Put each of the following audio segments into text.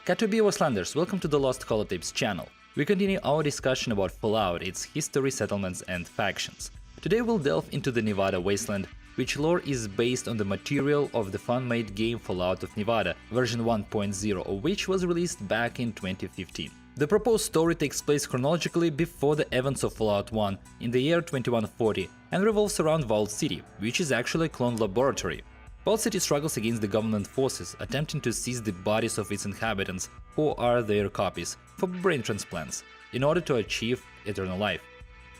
K2B Wastelanders, welcome to the Lost Holotapes channel. We continue our discussion about Fallout, its history, settlements and factions. Today we'll delve into the Nevada Wasteland, which lore is based on the material of the fan-made game Fallout of Nevada, version 1.0 of which was released back in 2015. The proposed story takes place chronologically before the events of Fallout 1 in the year 2140 and revolves around Vault City, which is actually a clone laboratory. Vault City struggles against the government forces, attempting to seize the bodies of its inhabitants, who are their copies, for brain transplants, in order to achieve eternal life.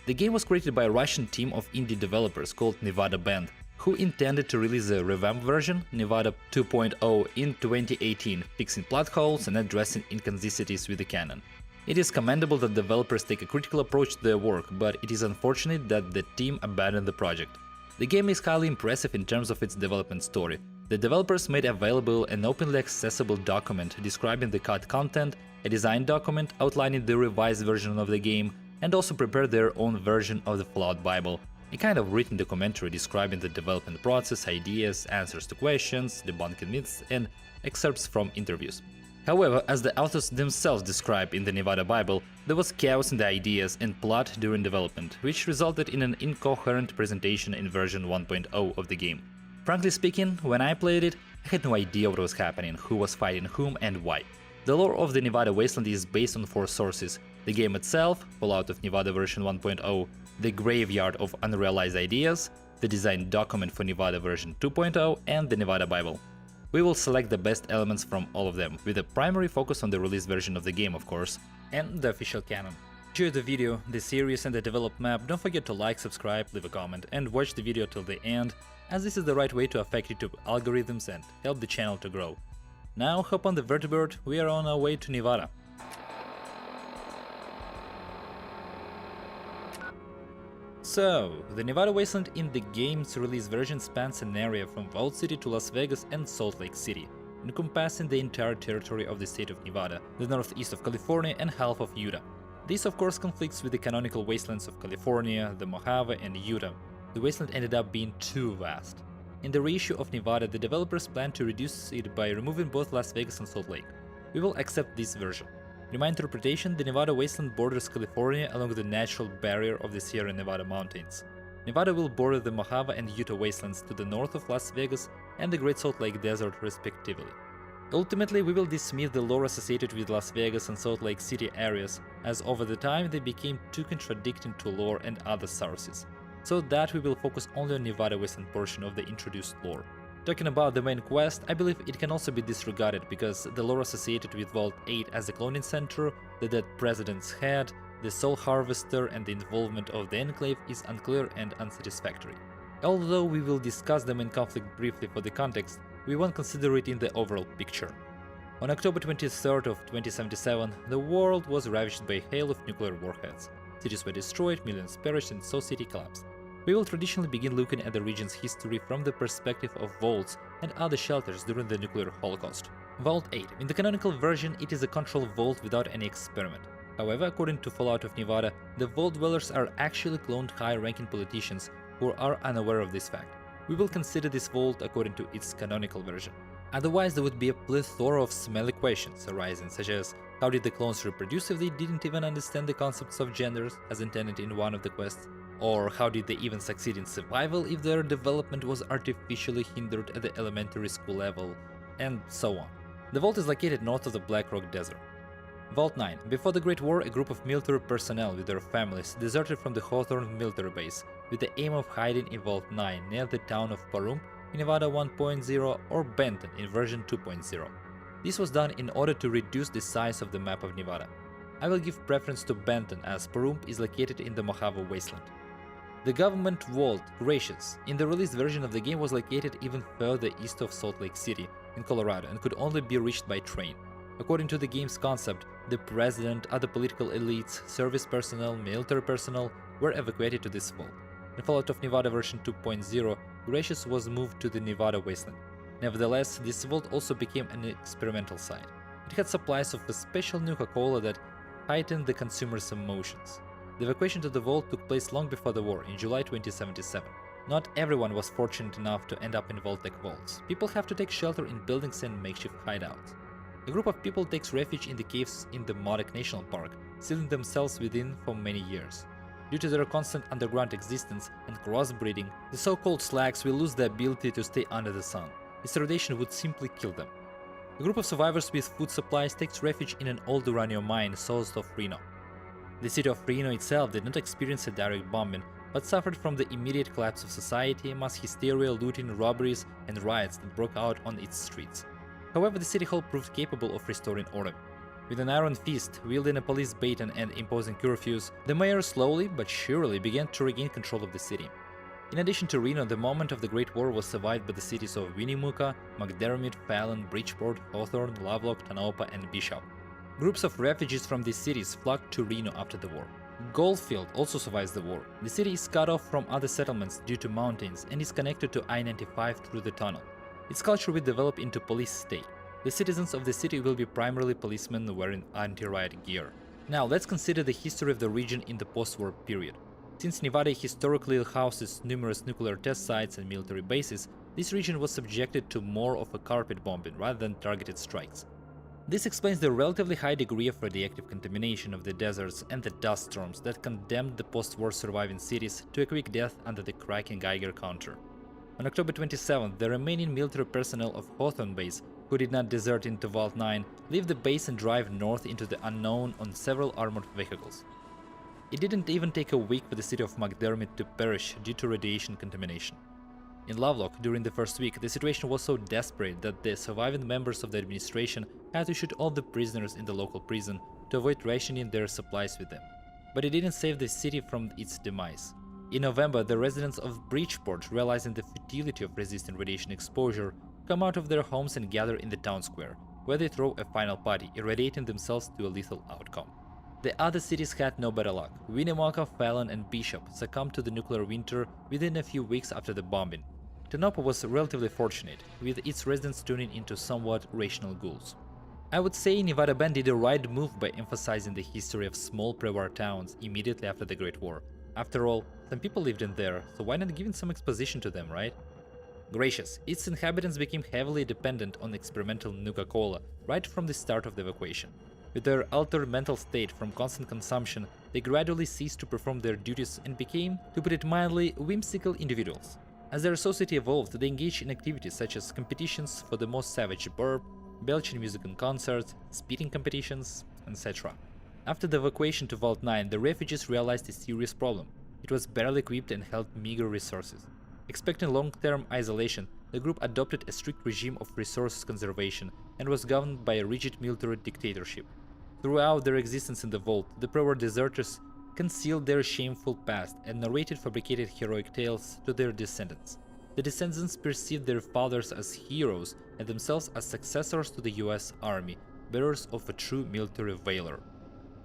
The game was created by a Russian team of indie developers called Nevada Band, who intended to release a revamped version, Nevada 2.0, in 2018, fixing plot holes and addressing inconsistencies with the canon. It is commendable that developers take a critical approach to their work, but it is unfortunate that the team abandoned the project. The game is highly impressive in terms of its development story. The developers made available an openly accessible document describing the cut content, a design document outlining the revised version of the game, and also prepared their own version of the Fallout Bible, a kind of written documentary describing the development process, ideas, answers to questions, debunking myths, and excerpts from interviews. However, as the authors themselves describe in the Nevada Bible, there was chaos in the ideas and plot during development, which resulted in an incoherent presentation in version 1.0 of the game. Frankly speaking, when I played it, I had no idea what was happening, who was fighting whom and why. The lore of the Nevada Wasteland is based on 4 sources: the game itself, Fallout of Nevada version 1.0, the Graveyard of Unrealized Ideas, the design document for Nevada version 2.0, and the Nevada Bible. We will select the best elements from all of them, with a primary focus on the released version of the game, of course, and the official canon. Enjoy the video, the series and the developed map. Don't forget to like, subscribe, leave a comment and watch the video till the end, as this is the right way to affect YouTube algorithms and help the channel to grow. Now hop on the vertibird, we are on our way to Nevada. So, the Nevada Wasteland in the game's release version spans an area from Vault City to Las Vegas and Salt Lake City, encompassing the entire territory of the state of Nevada, the northeast of California and half of Utah. This of course conflicts with the canonical wastelands of California, the Mojave and Utah. The wasteland ended up being too vast. In the reissue of Nevada, the developers plan to reduce it by removing both Las Vegas and Salt Lake. We will accept this version. In my interpretation, the Nevada Wasteland borders California along the natural barrier of the Sierra Nevada mountains. Nevada will border the Mojave and Utah wastelands to the north of Las Vegas and the Great Salt Lake Desert respectively. Ultimately, we will dismiss the lore associated with Las Vegas and Salt Lake City areas, as over the time they became too contradicting to lore and other sources, so that we will focus only on Nevada Wasteland portion of the introduced lore. Talking about the main quest, I believe it can also be disregarded because the lore associated with Vault 8 as the cloning center, the dead president's head, the soul harvester and the involvement of the Enclave is unclear and unsatisfactory. Although we will discuss the main conflict briefly for the context, we won't consider it in the overall picture. On October 23rd of 2077, the world was ravaged by a hail of nuclear warheads. Cities were destroyed, millions perished and so city collapsed. We will traditionally begin looking at the region's history from the perspective of vaults and other shelters during the nuclear holocaust. Vault 8. In the canonical version, it is a control vault without any experiment. However, according to Fallout of Nevada, the vault dwellers are actually cloned high-ranking politicians who are unaware of this fact. We will consider this vault according to its canonical version. Otherwise, there would be a plethora of smelly questions arising, such as how did the clones reproduce if they didn't even understand the concepts of genders as intended in one of the quests? Or how did they even succeed in survival if their development was artificially hindered at the elementary school level, and so on. The vault is located north of the Black Rock Desert. Vault 9. Before the Great War, a group of military personnel with their families deserted from the Hawthorne military base with the aim of hiding in Vault 9 near the town of Pahrump in Nevada 1.0 or Benton in version 2.0. This was done in order to reduce the size of the map of Nevada. I will give preference to Benton as Pahrump is located in the Mojave Wasteland. The government vault, Gracious, in the released version of the game was located even further east of Salt Lake City, in Colorado, and could only be reached by train. According to the game's concept, the president, other political elites, service personnel, military personnel were evacuated to this vault. In Fallout of Nevada version 2.0, Gracious was moved to the Nevada Wasteland. Nevertheless, this vault also became an experimental site. It had supplies of a special Nuka-Cola that heightened the consumer's emotions. The evacuation to the vault took place long before the war, in July 2077. Not everyone was fortunate enough to end up in Vault-Tec vaults. People have to take shelter in buildings and makeshift hideouts. A group of people takes refuge in the caves in the Modoc National Park, sealing themselves within for many years. Due to their constant underground existence and crossbreeding, the so-called slags will lose the ability to stay under the sun. Its radiation would simply kill them. A group of survivors with food supplies takes refuge in an old uranium mine south of Reno. The city of Reno itself did not experience a direct bombing, but suffered from the immediate collapse of society, mass hysteria, looting, robberies, and riots that broke out on its streets. However, the city hall proved capable of restoring order. With an iron fist, wielding a police baton and imposing curfews, the mayor slowly but surely began to regain control of the city. In addition to Reno, the moment of the Great War was survived by the cities of Winnemucca, McDermott, Fallon, Bridgeport, Hawthorne, Lovelock, Tonopah, and Bishop. Groups of refugees from these cities flocked to Reno after the war. Goldfield also survives the war. The city is cut off from other settlements due to mountains and is connected to I-95 through the tunnel. Its culture will develop into police state. The citizens of the city will be primarily policemen wearing anti-riot gear. Now let's consider the history of the region in the post-war period. Since Nevada historically houses numerous nuclear test sites and military bases, this region was subjected to more of a carpet bombing rather than targeted strikes. This explains the relatively high degree of radioactive contamination of the deserts and the dust storms that condemned the post-war surviving cities to a quick death under the cracking Geiger counter. On October 27th, the remaining military personnel of Hawthorne Base, who did not desert into Vault 9, leave the base and drive north into the unknown on several armored vehicles. It didn't even take a week for the city of McDermott to perish due to radiation contamination. In Lovelock, during the first week, the situation was so desperate that the surviving members of the administration had to shoot all the prisoners in the local prison to avoid rationing their supplies with them. But it didn't save the city from its demise. In November, the residents of Bridgeport, realizing the futility of resisting radiation exposure, come out of their homes and gather in the town square, where they throw a final party, irradiating themselves to a lethal outcome. The other cities had no better luck. Winnemucca, Fallon, and Bishop succumbed to the nuclear winter within a few weeks after the bombing. Tonopah was relatively fortunate, with its residents turning into somewhat rational ghouls. I would say Nevada Band did the right move by emphasizing the history of small pre-war towns immediately after the Great War. After all, some people lived in there, so why not giving some exposition to them, right? Gracious, its inhabitants became heavily dependent on experimental Nuka-Cola right from the start of the evacuation. With their altered mental state from constant consumption, they gradually ceased to perform their duties and became, to put it mildly, whimsical individuals. As their society evolved, they engaged in activities such as competitions for the most savage burp, belching music in concerts, spitting competitions, etc. After the evacuation to Vault 9, the refugees realized a serious problem. It was barely equipped and held meager resources. Expecting long-term isolation, the group adopted a strict regime of resource conservation and was governed by a rigid military dictatorship. Throughout their existence in the vault, the pre-war deserters concealed their shameful past and narrated fabricated heroic tales to their descendants. The descendants perceived their fathers as heroes and themselves as successors to the US Army, bearers of a true military valor.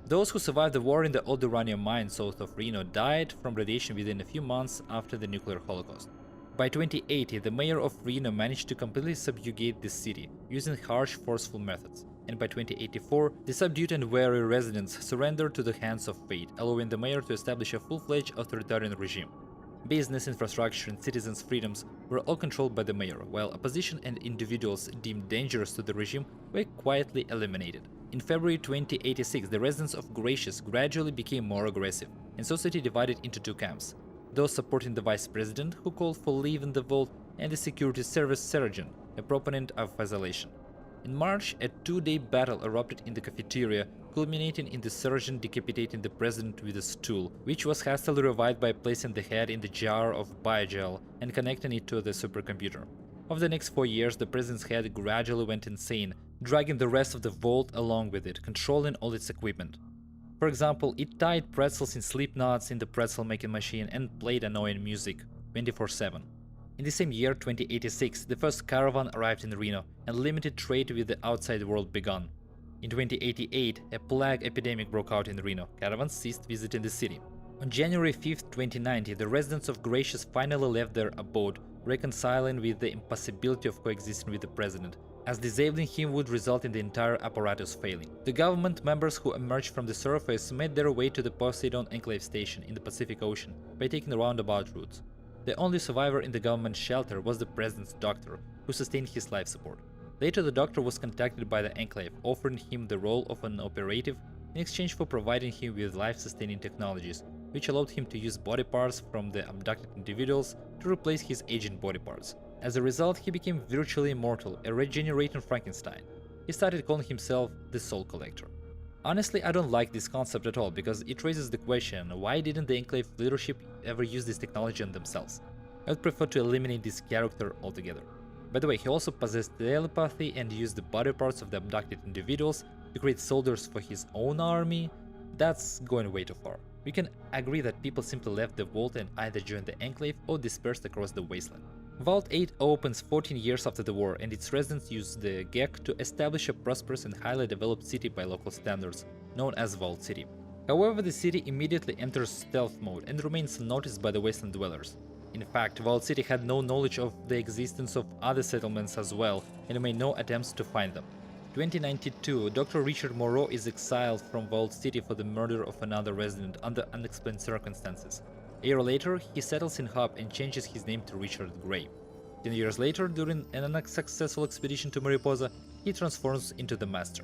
Those who survived the war in the old uranium mine south of Reno died from radiation within a few months after the nuclear holocaust. By 2080, the mayor of Reno managed to completely subjugate the city, using harsh, forceful methods. And by 2084, the subdued and wary residents surrendered to the hands of fate, allowing the mayor to establish a full-fledged authoritarian regime. Business, infrastructure, and citizens' freedoms were all controlled by the mayor, while opposition and individuals deemed dangerous to the regime were quietly eliminated. In February 2086, the residents of Gracious gradually became more aggressive, and society divided into two camps: those supporting the vice president, who called for leaving the vault, and the security service sergeant, a proponent of isolation. In March, a two-day battle erupted in the cafeteria, culminating in the sergeant decapitating the president with a stool, which was hastily revived by placing the head in the jar of biogel and connecting it to the supercomputer. Over the next 4 years, the president's head gradually went insane, dragging the rest of the vault along with it, controlling all its equipment. For example, it tied pretzels in slip knots in the pretzel-making machine and played annoying music 24/7. In the same year, 2086, the first caravan arrived in Reno, and limited trade with the outside world began. In 2088, a plague epidemic broke out in Reno. Caravans ceased visiting the city. On January 5, 2090, the residents of Gracious finally left their abode, reconciling with the impossibility of coexisting with the president, as disabling him would result in the entire apparatus failing. The government members who emerged from the surface made their way to the Poseidon Enclave Station in the Pacific Ocean by taking roundabout routes. The only survivor in the government shelter was the president's doctor, who sustained his life support. Later, the Doctor was contacted by the Enclave, offering him the role of an operative in exchange for providing him with life-sustaining technologies, which allowed him to use body parts from the abducted individuals to replace his aging body parts. As a result, he became virtually immortal, a regenerating Frankenstein. He started calling himself the Soul Collector. Honestly, I don't like this concept at all, because it raises the question, why didn't the Enclave leadership ever use this technology on themselves? I would prefer to eliminate this character altogether. By the way, he also possessed telepathy and used the body parts of the abducted individuals to create soldiers for his own army. That's going way too far. We can agree that people simply left the vault and either joined the Enclave or dispersed across the wasteland. Vault 8 opens 14 years after the war, and its residents use the GEC to establish a prosperous and highly developed city by local standards, known as Vault City. However, the city immediately enters stealth mode and remains unnoticed by the wasteland dwellers. In fact, Vault City had no knowledge of the existence of other settlements as well, and made no attempts to find them. 2092, Dr. Richard Moreau is exiled from Vault City for the murder of another resident under unexplained circumstances. A year later, he settles in Hub and changes his name to Richard Gray. 10 years later, during an unsuccessful expedition to Mariposa, he transforms into the Master.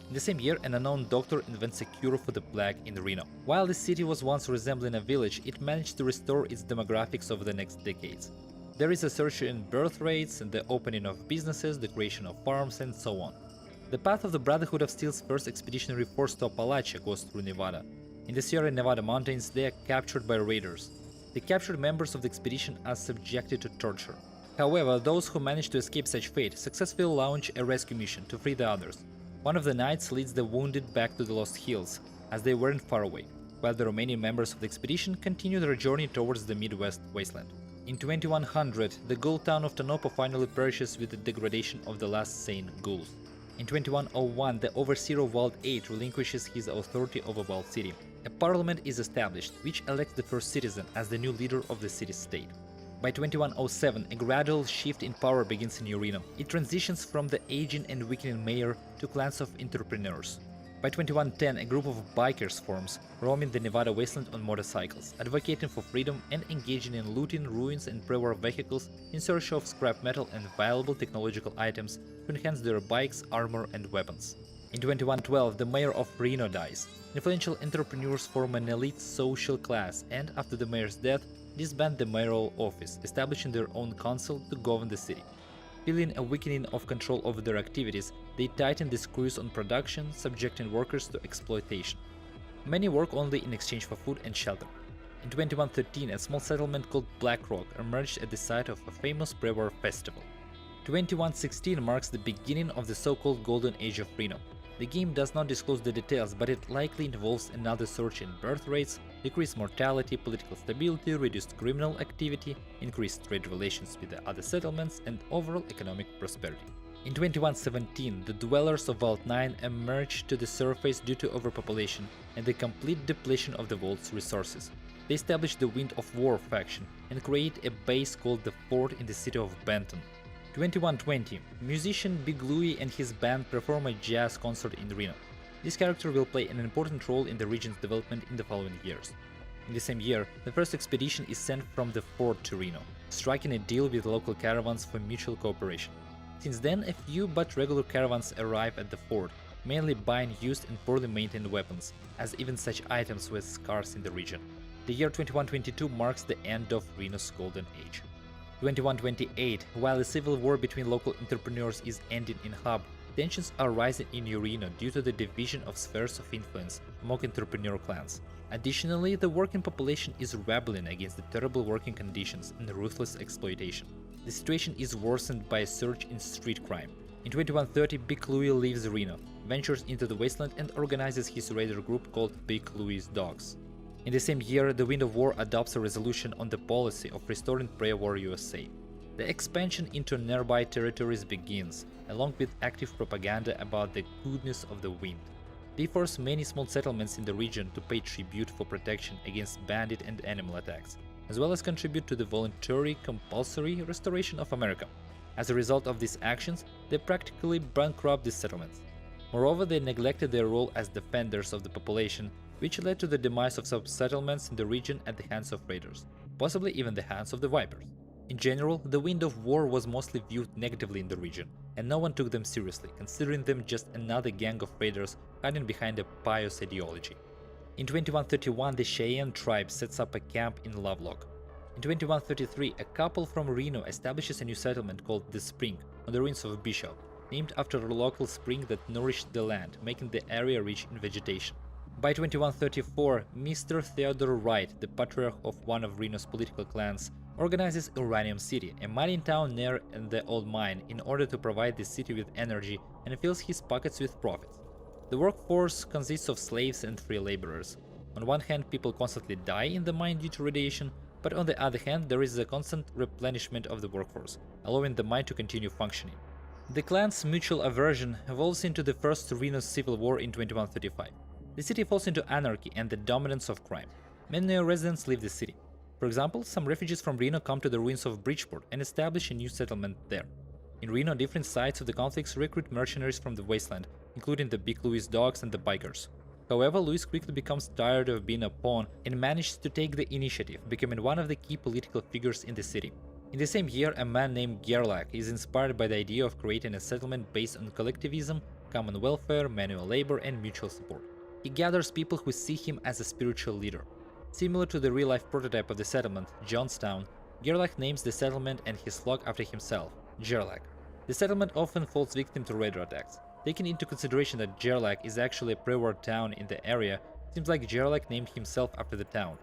In the same year, an unknown doctor invents a cure for the plague in Reno. While the city was once resembling a village, it managed to restore its demographics over the next decades. There is a surge in birth rates, the opening of businesses, the creation of farms, and so on. The path of the Brotherhood of Steel's first expeditionary force to Appalachia goes through Nevada. In the Sierra Nevada mountains, they are captured by raiders. The captured members of the expedition are subjected to torture. However, those who manage to escape such fate successfully launch a rescue mission to free the others. One of the knights leads the wounded back to the Lost Hills, as they weren't far away, while the remaining members of the expedition continue their journey towards the Midwest wasteland. In 2100, the ghoul town of Tonopah finally perishes with the degradation of the last sane ghouls. In 2101, the Overseer of Vault 8 relinquishes his authority over Vault City. A parliament is established, which elects the first citizen as the new leader of the city-state. By 2107, a gradual shift in power begins in Reno. It transitions from the aging and weakening mayor to clans of entrepreneurs. By 2110, a group of bikers forms, roaming the Nevada wasteland on motorcycles, advocating for freedom and engaging in looting ruins and pre-war vehicles in search of scrap metal and valuable technological items to enhance their bikes, armor, and weapons. In 2112, the mayor of Reno dies. Influential entrepreneurs form an elite social class and, after the mayor's death, disband the mayoral office, establishing their own council to govern the city. Feeling a weakening of control over their activities, they tighten the screws on production, subjecting workers to exploitation. Many work only in exchange for food and shelter. In 2113, a small settlement called Black Rock emerged at the site of a famous pre-war festival. 2116 marks the beginning of the so-called Golden Age of Reno. The game does not disclose the details, but it likely involves another surge in birth rates, decreased mortality, political stability, reduced criminal activity, increased trade relations with the other settlements, and overall economic prosperity. In 2117, the dwellers of Vault 9 emerged to the surface due to overpopulation and the complete depletion of the Vault's resources. They established the Wind of War faction and create a base called the Fort in the city of Benton. 2120, musician Big Louie and his band perform a jazz concert in Reno. This character will play an important role in the region's development in the following years. In the same year, the first expedition is sent from the fort to Reno, striking a deal with local caravans for mutual cooperation. Since then, a few but regular caravans arrive at the fort, mainly buying used and poorly maintained weapons, as even such items were scarce in the region. The year 2122 marks the end of Reno's golden age. 2128, while the civil war between local entrepreneurs is ending in Hub, tensions are rising in Reno due to the division of spheres of influence among entrepreneur clans. Additionally, the working population is rebelling against the terrible working conditions and ruthless exploitation. The situation is worsened by a surge in street crime. In 2130, Big Louie leaves Reno, ventures into the wasteland and organizes his raider group called Big Louie's Dogs. In the same year, the Wind of War adopts a resolution on the policy of restoring pre-war USA. The expansion into nearby territories begins, along with active propaganda about the goodness of the wind. They force many small settlements in the region to pay tribute for protection against bandit and animal attacks, as well as contribute to the voluntary, compulsory restoration of America. As a result of these actions, they practically bankrupt these settlements. Moreover, they neglected their role as defenders of the population, which led to the demise of some settlements in the region at the hands of raiders, possibly even the hands of the Vipers. In general, the Wind of War was mostly viewed negatively in the region, and no one took them seriously, considering them just another gang of raiders hiding behind a pious ideology. In 2131, the Cheyenne tribe sets up a camp in Lovelock. In 2133, a couple from Reno establishes a new settlement called The Spring on the ruins of Bishop, named after a local spring that nourished the land, making the area rich in vegetation. By 2134, Mr. Theodore Wright, the patriarch of one of Reno's political clans, organizes Uranium City, a mining town near the old mine, in order to provide the city with energy and fills his pockets with profits. The workforce consists of slaves and free laborers. On one hand, people constantly die in the mine due to radiation, but on the other hand, there is a constant replenishment of the workforce, allowing the mine to continue functioning. The clan's mutual aversion evolves into the First Reno Civil War in 2135. The city falls into anarchy and the dominance of crime. Many residents leave the city. For example, some refugees from Reno come to the ruins of Bridgeport and establish a new settlement there. In Reno, different sides of the conflicts recruit mercenaries from the Wasteland, including the Big Louis dogs and the bikers. However, Louis quickly becomes tired of being a pawn and manages to take the initiative, becoming one of the key political figures in the city. In the same year, a man named Gerlach is inspired by the idea of creating a settlement based on collectivism, common welfare, manual labor, and mutual support. He gathers people who see him as a spiritual leader. Similar to the real-life prototype of the settlement, Johnstown, Gerlach names the settlement and his flock after himself, Gerlach. The settlement often falls victim to raider attacks. Taking into consideration that Gerlach is actually a pre-war town in the area, it seems like Gerlach named himself after the town,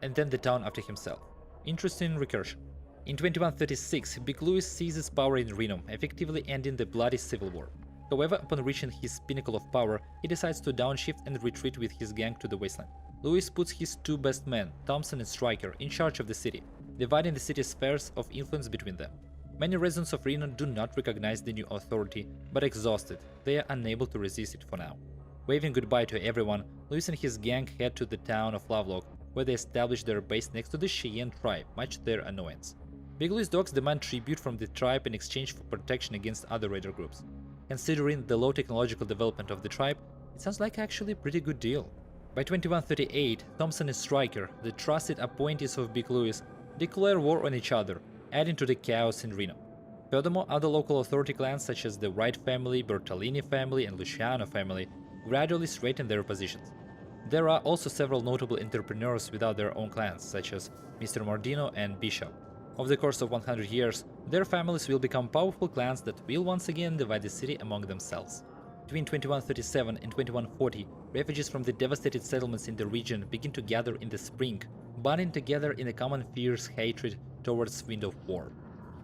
and then the town after himself. Interesting recursion. In 2136, Big Louis seizes power in Reno, effectively ending the bloody civil war. However, upon reaching his pinnacle of power, he decides to downshift and retreat with his gang to the Wasteland. Louis puts his two best men, Thompson and Stryker, in charge of the city, dividing the city's spheres of influence between them. Many residents of Reno do not recognize the new authority, but exhausted, they are unable to resist it for now. Waving goodbye to everyone, Louis and his gang head to the town of Lovelock, where they establish their base next to the Cheyenne tribe, much to their annoyance. Big Louis dogs demand tribute from the tribe in exchange for protection against other raider groups. Considering the low technological development of the tribe, it sounds like actually a pretty good deal. By 2138, Thompson and Stryker, the trusted appointees of Big Louis, declare war on each other, adding to the chaos in Reno. Furthermore, other local authority clans such as the Wright family, Bertolini family, and Luciano family gradually straighten their positions. There are also several notable entrepreneurs without their own clans, such as Mr. Mordino and Bishop. Over the course of 100 years, their families will become powerful clans that will once again divide the city among themselves. Between 2137 and 2140, refugees from the devastated settlements in the region begin to gather in the spring, bonding together in a common fierce hatred towards Wind of War.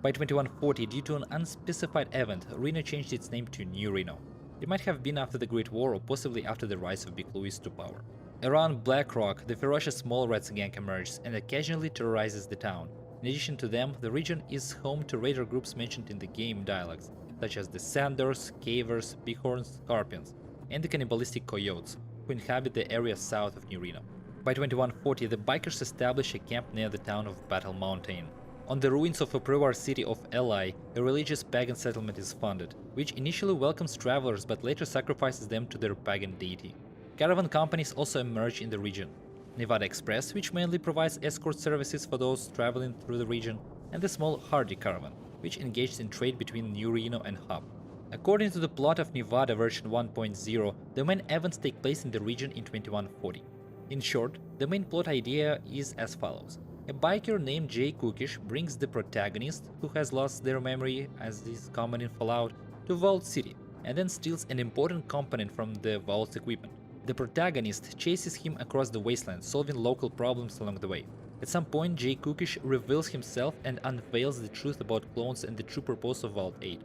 By 2140, due to an unspecified event, Reno changed its name to New Reno. It might have been after the Great War or possibly after the rise of Big Louis to power. Around Black Rock, the ferocious Small Rats gang emerges and occasionally terrorizes the town. In addition to them, the region is home to raider groups mentioned in the game dialogues, such as the Sanders, Cavers, Bighorns, Scorpions, and the cannibalistic Coyotes, who inhabit the area south of New Reno. By 2140, the bikers establish a camp near the town of Battle Mountain. On the ruins of a pre-war city of Ely, a religious pagan settlement is founded, which initially welcomes travelers but later sacrifices them to their pagan deity. Caravan companies also emerge in the region. Nevada Express, which mainly provides escort services for those traveling through the region, and the small Hardy Caravan, which engaged in trade between New Reno and Hub. According to the plot of Nevada version 1.0, the main events take place in the region in 2140. In short, the main plot idea is as follows. A biker named Jay Cookish brings the protagonist, who has lost their memory as is common in Fallout, to Vault City, and then steals an important component from the Vault's equipment. The protagonist chases him across the wasteland, solving local problems along the way. At some point, Jay Cookish reveals himself and unveils the truth about clones and the true purpose of Vault 8.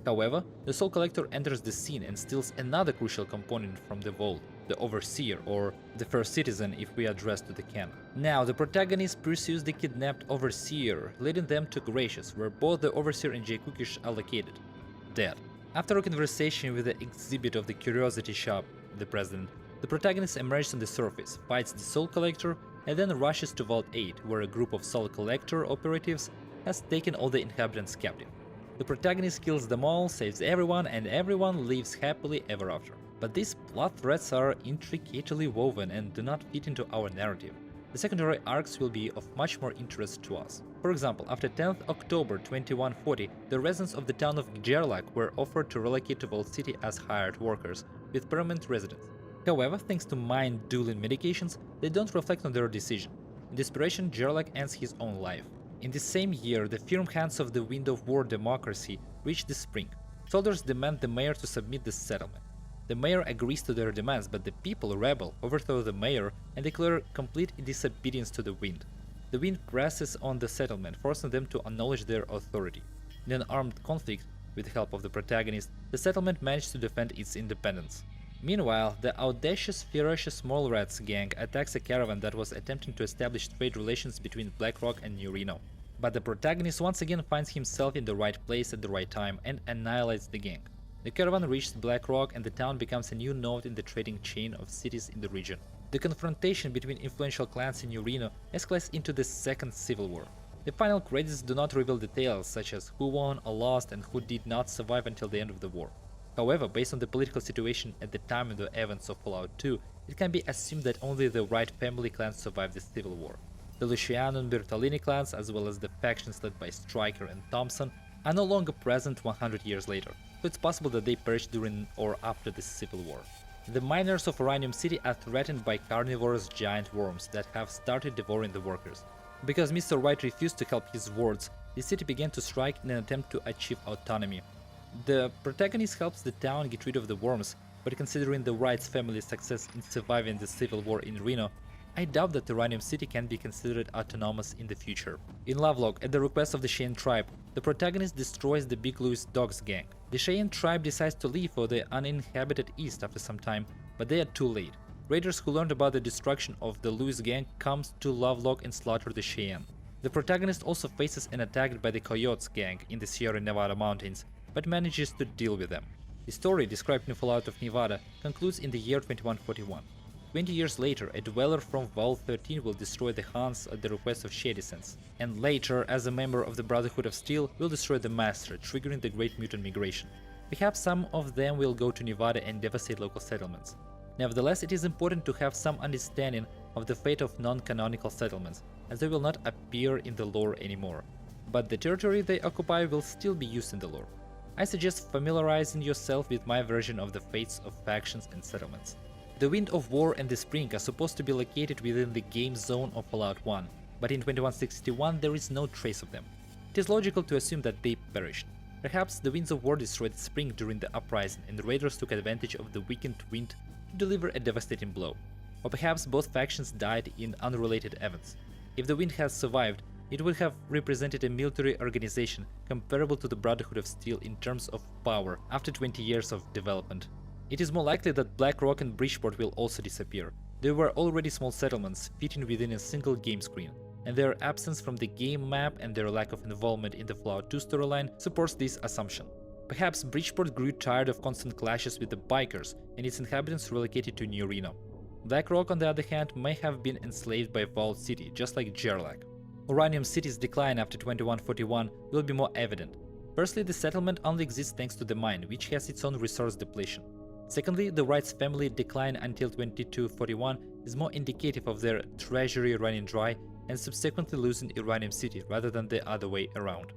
However, the Soul Collector enters the scene and steals another crucial component from the Vault, the Overseer, or the First Citizen if we address to the canon. Now, the protagonist pursues the kidnapped Overseer, leading them to Gracious, where both the Overseer and Jay Cookish are located, dead. After a conversation with the exhibit of the Curiosity Shop, the president, the protagonist emerges on the surface, fights the Soul Collector, and then rushes to Vault 8, where a group of Soul Collector operatives has taken all the inhabitants captive. The protagonist kills them all, saves everyone, and everyone lives happily ever after. But these plot threads are intricately woven and do not fit into our narrative. the secondary arcs will be of much more interest to us. For example, after 10th October 2140, the residents of the town of Gerlach were offered to relocate to Vault City as hired workers, with permanent residence. However, thanks to mind-dueling medications, they don't reflect on their decision. In desperation, Gerlach ends his own life. In the same year, the firm hands of the Wind of War democracy reach the spring. Soldiers demand the mayor to submit the settlement. The mayor agrees to their demands, but the people rebel, overthrow the mayor, and declare complete disobedience to the wind. The wind presses on the settlement, forcing them to acknowledge their authority. In an armed conflict, with the help of the protagonist, the settlement managed to defend its independence. Meanwhile, the audacious, ferocious Mallrats gang attacks a caravan that was attempting to establish trade relations between Blackrock and New Reno. But the protagonist once again finds himself in the right place at the right time and annihilates the gang. The caravan reaches Blackrock and the town becomes a new node in the trading chain of cities in the region. The confrontation between influential clans in New Reno escalates into the Second Civil War. The final credits do not reveal details such as who won or lost and who did not survive until the end of the war. However, based on the political situation at the time of the events of Fallout 2, it can be assumed that only the Wright family clans survived the Civil War. The Luciano and Bertolini clans, as well as the factions led by Stryker and Thompson, are no longer present 100 years later, so it's possible that they perished during or after the Civil War. The miners of Uranium City are threatened by carnivorous giant worms that have started devouring the workers. Because Mr. Wright refused to help his wards, the city began to strike in an attempt to achieve autonomy. The protagonist helps the town get rid of the worms, but considering the Wright's family's success in surviving the Civil War in Reno, I doubt that Uranium City can be considered autonomous in the future. In Lovelock, at the request of the Cheyenne tribe, the protagonist destroys the Big Louis Dogs gang. The Cheyenne tribe decides to leave for the uninhabited east after some time, but they are too late. Raiders who learned about the destruction of the Louis gang comes to Lovelock and slaughter the Cheyenne. The protagonist also faces an attack by the Coyotes gang in the Sierra Nevada mountains, but manages to deal with them. The story, described in Fallout of Nevada, concludes in the year 2141. 20 years later, a dweller from Vault 13 will destroy the Huns at the request of Shady Sense, and later, as a member of the Brotherhood of Steel, will destroy the Master, triggering the Great Mutant Migration. Perhaps some of them will go to Nevada and devastate local settlements. Nevertheless, it is important to have some understanding of the fate of non-canonical settlements, as they will not appear in the lore anymore. But the territory they occupy will still be used in the lore. I suggest familiarizing yourself with my version of the fates of factions and settlements. The Wind of War and the Spring are supposed to be located within the game zone of Fallout 1, but in 2161 there is no trace of them. It is logical to assume that they perished. Perhaps the Winds of War destroyed the Spring during the uprising and the raiders took advantage of the weakened wind to deliver a devastating blow. Or perhaps both factions died in unrelated events. If the Wind has survived, it would have represented a military organization comparable to the Brotherhood of Steel in terms of power after 20 years of development. It is more likely that Blackrock and Bridgeport will also disappear. They were already small settlements fitting within a single game screen, and their absence from the game map and their lack of involvement in the Fallout 2 storyline supports this assumption. Perhaps Bridgeport grew tired of constant clashes with the bikers and its inhabitants relocated to New Reno. Blackrock, on the other hand, may have been enslaved by Vault City, just like Gerlach. Uranium City's decline after 2141 will be more evident. Firstly, the settlement only exists thanks to the mine, which has its own resource depletion. Secondly, the Wright's family decline until 2241 is more indicative of their treasury running dry and subsequently losing Uranium City rather than the other way around.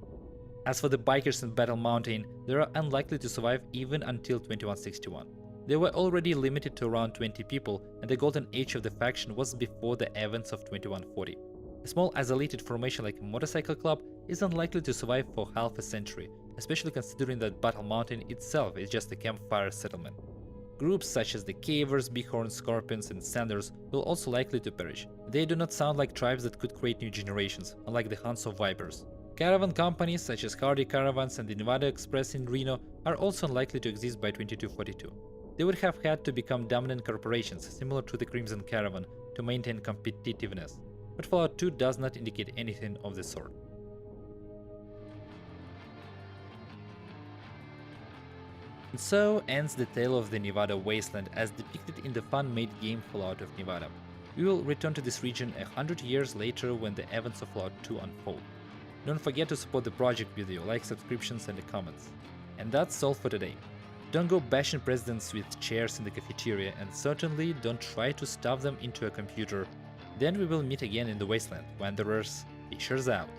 As for the bikers in Battle Mountain, they are unlikely to survive even until 2161. They were already limited to around 20 people, and the golden age of the faction was before the events of 2140. A small isolated formation like a motorcycle club is unlikely to survive for half a century, especially considering that Battle Mountain itself is just a campfire settlement. Groups such as the Cavers, Bighorns, Scorpions, and Sanders will also likely to perish. They do not sound like tribes that could create new generations, unlike the Hunts or Vipers. Caravan companies such as Hardy Caravans and the Nevada Express in Reno are also unlikely to exist by 2242. They would have had to become dominant corporations, similar to the Crimson Caravan, to maintain competitiveness. But Fallout 2 does not indicate anything of the sort. And so ends the tale of the Nevada Wasteland as depicted in the fan-made game Fallout of Nevada. We will return to this region 100 years later when the events of Fallout 2 unfold. Don't forget to support the project with your likes, subscriptions and the comments. And that's all for today. Don't go bashing presidents with chairs in the cafeteria, and certainly don't try to stuff them into a computer. Then we will meet again in the Wasteland. Wanderers, Fishers out.